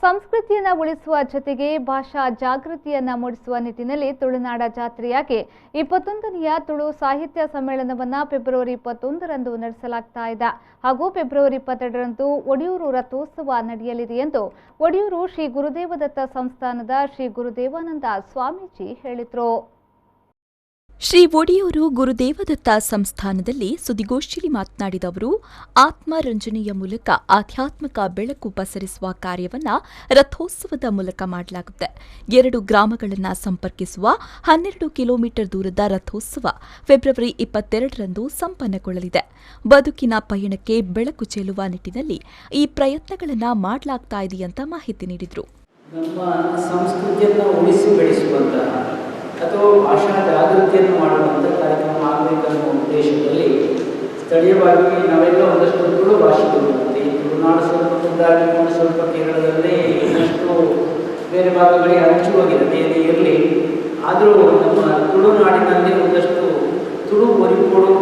ಸಂಸ್ಕೃತಿಯನ್ನು ಉಳಿಸುವ ಜೊತೆಗೆ ಭಾಷಾ ಜಾಗೃತಿಯನ್ನು ಮೂಡಿಸುವ ನಿಟ್ಟಿನಲ್ಲಿ ತುಳುನಾಡ ಜಾತ್ರೆಯಾಗಿ 21ನೆಯ ತುಳು ಸಾಹಿತ್ಯ ಸಮ್ಮೇಳನವನ್ನು ಫೆಬ್ರವರಿ 21ರಂದು ನಡೆಸಲಾಗ್ತಾ ಇದೆ ಹಾಗೂ ಫೆಬ್ರವರಿ 22ರಂದು ಒಡಿಯೂರು ರಥೋತ್ಸವ ನಡೆಯಲಿದೆ ಎಂದು ಒಡಿಯೂರು ಶ್ರೀ ಗುರುದೇವದತ್ತ ಸಂಸ್ಥಾನದ ಶ್ರೀ ಗುರುದೇವಾನಂದ ಸ್ವಾಮೀಜಿ ಹೇಳಿದರು. ಶ್ರೀ ಒಡಿಯೂರು ಗುರುದೇವದತ್ತ ಸಂಸ್ಥಾನದಲ್ಲಿ ಸುದ್ದಿಗೋಷ್ಠಿಯಲ್ಲಿ ಮಾತನಾಡಿದ ಅವರು, ಆತ್ಮರಂಜನೆಯ ಮೂಲಕ ಆಧ್ಯಾತ್ಮಿಕ ಬೆಳಕು ಪಸರಿಸುವ ಕಾರ್ಯವನ್ನು ರಥೋತ್ಸವದ ಮೂಲಕ ಮಾಡಲಾಗುತ್ತೆ. 2 ಗ್ರಾಮಗಳನ್ನು ಸಂಪರ್ಕಿಸುವ 12 ಕಿಲೋಮೀಟರ್ ದೂರದ ರಥೋತ್ಸವ ಫೆಬ್ರವರಿ 22ರಂದು ಸಂಪನ್ನಗೊಳ್ಳಲಿದೆ. ಬದುಕಿನ ಪಯಣಕ್ಕೆ ಬೆಳಕು ಚೆಲ್ಲುವ ನಿಟ್ಟಿನಲ್ಲಿ ಈ ಪ್ರಯತ್ನಗಳನ್ನು ಮಾಡಲಾಗ್ತಾ ಇದೆ ಅಂತ ಮಾಹಿತಿ ನೀಡಿದರು. ನಮ್ಮ ಸಂಸ್ಕೃತಿಯನ್ನು ಉಳಿಸಿ ಬೆಳೆಸುವಂತಹ ಅಥವಾ ಭಾಷಾ ಜಾಗೃತಿಯನ್ನು ಮಾಡುವಂಥ ಕಾರ್ಯಕ್ರಮ ಆಗಬೇಕನ್ನೋ ಉದ್ದೇಶದಲ್ಲಿ ಸ್ಥಳೀಯವಾಗಿ ನಾವೆಲ್ಲ ಒಂದಷ್ಟು ತುಳು ಭಾಷೆಗಳು ಈ ತುಳುನಾಡು ಸ್ವಲ್ಪ ಕುಂದಾಗಿ ಸ್ವಲ್ಪ ಕೇರಳದಲ್ಲೇ ಇನ್ನಷ್ಟು ಬೇರೆ ಭಾಗಗಳಿಗೆ ಹಂಚಿ ಹೋಗಿದೆ, ಬೇರೆ ಇರಲಿ. ಆದರೂ ನಮ್ಮ ತುಳುನಾಡಿನಲ್ಲಿ ಒಂದಷ್ಟು ತುಳು ಒರಿಕೊಡು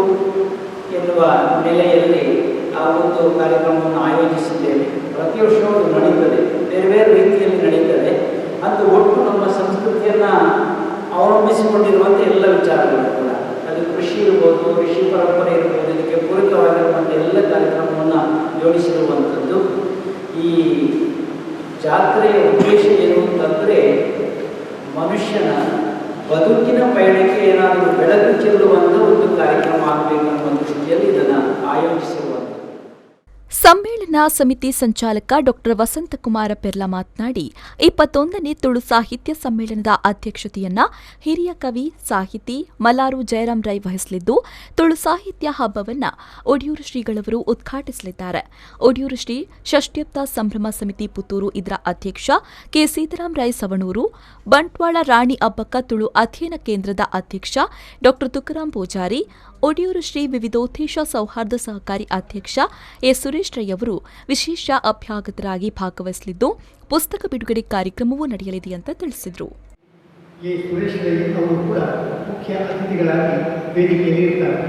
ಎನ್ನುವ ನೆಲೆಯಲ್ಲಿ ಆ ಒಂದು ಕಾರ್ಯಕ್ರಮವನ್ನು ಆಯೋಜಿಸಿದ್ದೇವೆ. ಪ್ರತಿ ವರ್ಷವೂ ಅದು ನಡೀತದೆ, ಬೇರೆ ಬೇರೆ ರೀತಿಯಲ್ಲಿ ನಡೀತದೆ. ಅದು ಒಟ್ಟು ನಮ್ಮ ಸಂಸ್ಕೃತಿಯನ್ನು ಅವಲಂಬಿಸಿಕೊಂಡಿರುವಂಥ ಎಲ್ಲ ವಿಚಾರಗಳು ಕೂಡ, ಅದು ಕೃಷಿ ಇರ್ಬೋದು, ಋಷಿ ಪರಂಪರೆ ಇರ್ಬೋದು, ಇದಕ್ಕೆ ಪೂರಕವಾಗಿರುವಂಥ ಎಲ್ಲ ಕಾರ್ಯಕ್ರಮವನ್ನು ಜೋಡಿಸಿರುವಂಥದ್ದು. ಈ ಜಾತ್ರೆಯ ಉದ್ದೇಶ ಏನು ಅಂತಂದರೆ, ಮನುಷ್ಯನ ಬದುಕಿನ ಪಯಣಕ್ಕೆ ಏನಾದರೂ ಬೆಳಕು ಚೆಲ್ಲುವಂಥ ಒಂದು ಕಾರ್ಯಕ್ರಮ ಆಗಬೇಕನ್ನುವ ದೃಷ್ಟಿಯಲ್ಲಿ ಇದನ್ನು ಆಯೋಜಿಸಿರುವಂಥದ್ದು. ಸಮ್ಮೇಳನ ಸಮಿತಿ ಸಂಚಾಲಕ ಡಾ ವಸಂತಕುಮಾರ ಪೆರ್ಲ ಮಾತನಾಡಿ, 21ನೇ ತುಳು ಸಾಹಿತ್ಯ ಸಮ್ಮೇಳನದ ಅಧ್ಯಕ್ಷತೆಯನ್ನ ಹಿರಿಯ ಕವಿ ಸಾಹಿತಿ ಮಲಾರು ಜಯರಾಮ್ ರೈ ವಹಿಸಲಿದ್ದು, ತುಳು ಸಾಹಿತ್ಯ ಹಬ್ಬವನ್ನು ಒಡಿಯೂರು ಶ್ರೀಗಳವರು ಉದ್ಘಾಟಿಸಲಿದ್ದಾರೆ. ಒಡಿಯೂರು ಶ್ರೀ ಷಷ್ಠ್ಯಪ್ತ ಸಂಭ್ರಮ ಸಮಿತಿ ಪುತ್ತೂರು ಇದರ ಅಧ್ಯಕ್ಷ ಕೆ ಸೀತಾರಾಮ್ ರೈ ಸವಣೂರು, ಬಂಟ್ವಾಳ ರಾಣಿ ಅಬ್ಬಕ್ಕ ತುಳು ಅಧ್ಯಯನ ಕೇಂದ್ರದ ಅಧ್ಯಕ್ಷ ಡಾ ತುಕಾರಾಂ ಪೂಜಾರಿ, ಒಡಿಯೂರು ಶ್ರೀ ವಿವಿಧೋದ್ದೇಶ ಸೌಹಾರ್ದ ಸಹಕಾರಿ ಅಧ್ಯಕ್ಷ ಎ ಸುರೇಶ್ ರೈ ಅವರು ವಿಶೇಷ ಅಭ್ಯಾಗತರಾಗಿ ಭಾಗವಹಿಸಲಿದ್ದು, ಪುಸ್ತಕ ಬಿಡುಗಡೆ ಕಾರ್ಯಕ್ರಮವೂ ನಡೆಯಲಿದೆ ಅಂತ ತಿಳಿಸಿದರು. ಎ ಸುರೇಶ್ ರೈ ಅವರು ಕೂಡ ಮುಖ್ಯ ಅತಿಥಿಗಳಾಗಿ ವೇದಿಕೆಯಲ್ಲಿ ಇರ್ತಾರೆ.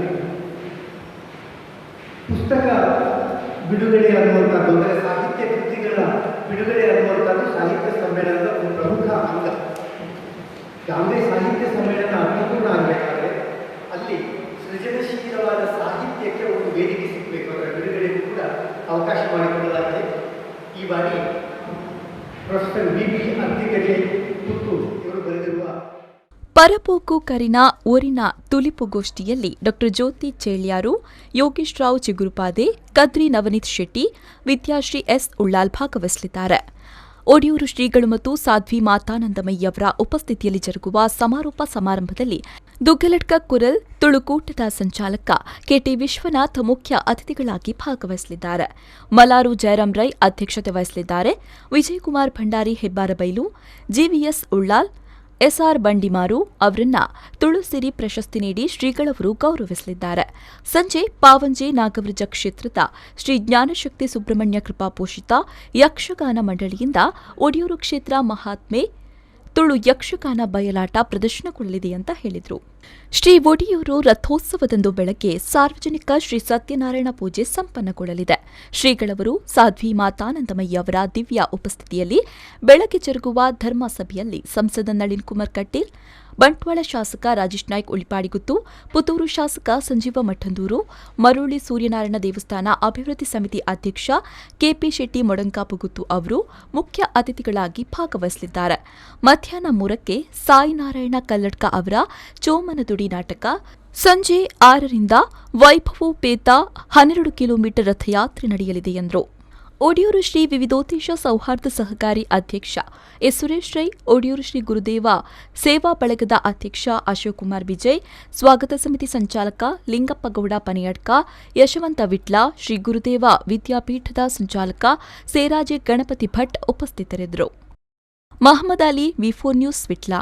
ಪುಸ್ತಕ ಬಿಡುಗಡೆ ಅನ್ನುವಂಥದ್ದು ಅಂದರೆ ಸಾಹಿತ್ಯ ಕೃತಿಗಳ ಬಿಡುಗಡೆ ಅನ್ನುವಂಥದ್ದು ಸಾಹಿತ್ಯ ಸಮ್ಮೇಳನದ ಒಂದು ಪ್ರಮುಖ ಅಂಗ. ಯಾವುದೇ ಸಾಹಿತ್ಯ ಸಮ್ಮೇಳನ ಅರ್ಥಪೂರ್ಣ ಆಗಬೇಕಾದ್ರೆ ಅಲ್ಲಿ ಸೃಜನಶೀಲವಾದ ಸಾಹಿತ್ಯಕ್ಕೆ ಒಂದು ವೇದಿಕೆ ಸಿಗಬೇಕು. ಅದರ ಬಿಡುಗಡೆಗೂ ಕೂಡ ಅವಕಾಶ ಮಾಡಿಕೊಡಲಾಗಿದೆ. ಈ ಬಾರಿ ಪ್ರೊಫೆಸರ್ ಬಿ ಅಂತಿಗಡೆ ಪುತ್ತೂರು ಇವರು ಬರೆದಿರುವ ಪರಪೋಕು ಕರಿನ ಊರಿನ ತುಲಿಪುಗೋಷ್ಠಿಯಲ್ಲಿ ಡಾ ಜ್ಯೋತಿ ಚೇಳ್ಯಾರು, ಯೋಗೇಶ್ ರಾವ್ ಚಿಗುರುಪಾದೆ, ಕದ್ರಿ ನವನೀತ್ ಶೆಟ್ಟಿ, ವಿದ್ಯಾಶ್ರೀ ಎಸ್ ಉಳ್ಳಾಲ್ ಭಾಗವಹಿಸಲಿದ್ದಾರೆ. ಒಡಿಯೂರು ಶ್ರೀಗಳು ಮತ್ತು ಸಾಧ್ವಿ ಮಾತಾನಂದಮಯ್ಯವರ ಉಪಸ್ಥಿತಿಯಲ್ಲಿ ಜರುಗುವ ಸಮಾರೋಪ ಸಮಾರಂಭದಲ್ಲಿ ದುಗ್ಗಲಡ್ಕ ಕುರಲ್ ತುಳುಕೂಟದ ಸಂಚಾಲಕ ಕೆಟಿ ವಿಶ್ವನಾಥ್ ಮುಖ್ಯ ಅತಿಥಿಗಳಾಗಿ ಭಾಗವಹಿಸಲಿದ್ದಾರೆ. ಮಲಾರು ಜಯರಾಮ್ ರೈ ಅಧ್ಯಕ್ಷತೆ ವಹಿಸಲಿದ್ದಾರೆ. ವಿಜಯಕುಮಾರ್ ಭಂಡಾರಿ ಹೆಬ್ಬಾರಬೈಲು, ಜಿವಿಎಸ್ ಉಳ್ಳಾಲ್, ಎಸ್ಆರ್ ಬಂಡಿಮಾರು ಅವರನ್ನ ತುಳು ಸಿರಿ ಪ್ರಶಸ್ತಿ ನೀಡಿ ಶ್ರೀಗಳವರು ಗೌರವಿಸಲಿದ್ದಾರೆ. ಸಂಜೆ ಪಾವಂಜೆ ನಾಗವ್ರಜ ಕ್ಷೇತ್ರದ ಶ್ರೀ ಜ್ಞಾನಶಕ್ತಿ ಸುಬ್ರಹ್ಮಣ್ಯ ಕೃಪಾ ಪೋಷಿತ ಯಕ್ಷಗಾನ ಮಂಡಳಿಯಿಂದ ಒಡಿಯೂರು ಕ್ಷೇತ್ರ ಮಹಾತ್ಮೆ ತುಳು ಯಕ್ಷಗಾನ ಬಯಲಾಟ ಪ್ರದರ್ಶನಗೊಳ್ಳಲಿದೆ ಅಂತ ಹೇಳಿದರು. ಶ್ರೀ ಒಡಿಯೂರು ರಥೋತ್ಸವದಂದು ಬೆಳಗ್ಗೆ ಸಾರ್ವಜನಿಕ ಶ್ರೀ ಸತ್ಯನಾರಾಯಣ ಪೂಜೆ ಸಂಪನ್ನಗೊಳ್ಳಲಿದೆ. ಶ್ರೀಗಳವರು ಸಾಧ್ವಿ ಮಾತಾನಂದಮಯ್ಯವರ ದಿವ್ಯ ಉಪಸ್ಥಿತಿಯಲ್ಲಿ ಬೆಳಗ್ಗೆ ಜರುಗುವ ಧರ್ಮಸಭೆಯಲ್ಲಿ ಸಂಸದ ನಳಿನ್ ಕುಮಾರ್ ಕಟೀಲ್, ಬಂಟ್ವಾಳ ಶಾಸಕ ರಾಜೇಶ್ ನಾಯ್ಕ್ ಉಳಿಪಾಡಿಗುತ್ತು, ಪುತ್ತೂರು ಶಾಸಕ ಸಂಜೀವ ಮಠಂದೂರು, ಮರುಳಿ ಸೂರ್ಯನಾರಾಯಣ ದೇವಸ್ಥಾನ ಅಭಿವೃದ್ಧಿ ಸಮಿತಿ ಅಧ್ಯಕ್ಷ ಕೆಪಿ ಶೆಟ್ಟಿ ಮೊಡಂಕಾಪುಗುತ್ತು ಅವರು ಮುಖ್ಯ ಅತಿಥಿಗಳಾಗಿ ಭಾಗವಹಿಸಲಿದ್ದಾರೆ. ಮಧ್ಯಾಹ್ನ 3ಕ್ಕೆ ಸಾಯಿನಾರಾಯಣ ಕಲ್ಲಡ್ಕ ಅವರ ಚೋಮನದುಡಿ ನಾಟಕ, ಸಂಜೆ 6ರಿಂದ ವೈಭವೋಪೇತ 12 ಕಿಲೋಮೀಟರ್ ರಥಯಾತ್ರೆ ನಡೆಯಲಿದೆ ಎಂದರು. ಒಡಿಯೂರು ಶ್ರೀ ವಿವಿಧೋದ್ದೇಶ ಸೌಹಾರ್ದ ಸಹಕಾರಿ ಅಧ್ಯಕ್ಷ ಎ ಸುರೇಶ್ ರೈ, ಒಡಿಯೂರು ಶ್ರೀ ಗುರುದೇವ ಸೇವಾ ಬಳಗದ ಅಧ್ಯಕ್ಷ ಅಶೋಕ್ ಕುಮಾರ್ ವಿಜಯ್, ಸ್ವಾಗತ ಸಮಿತಿ ಸಂಚಾಲಕ ಲಿಂಗಪ್ಪಗೌಡ ಪನಿಯಡ್ಕ, ಯಶವಂತ ವಿಟ್ಲ, ಶ್ರೀ ಗುರುದೇವ ವಿದ್ಯಾಪೀಠದ ಸಂಚಾಲಕ ಸೇರಾಜೆ ಗಣಪತಿ ಭಟ್ ಉಪಸ್ಥಿತರಿದ್ದರು. ಮಹಮ್ಮದ್ ಅಲಿ, ವಿ4 ನ್ಯೂಸ್, ವಿಟ್ಲ.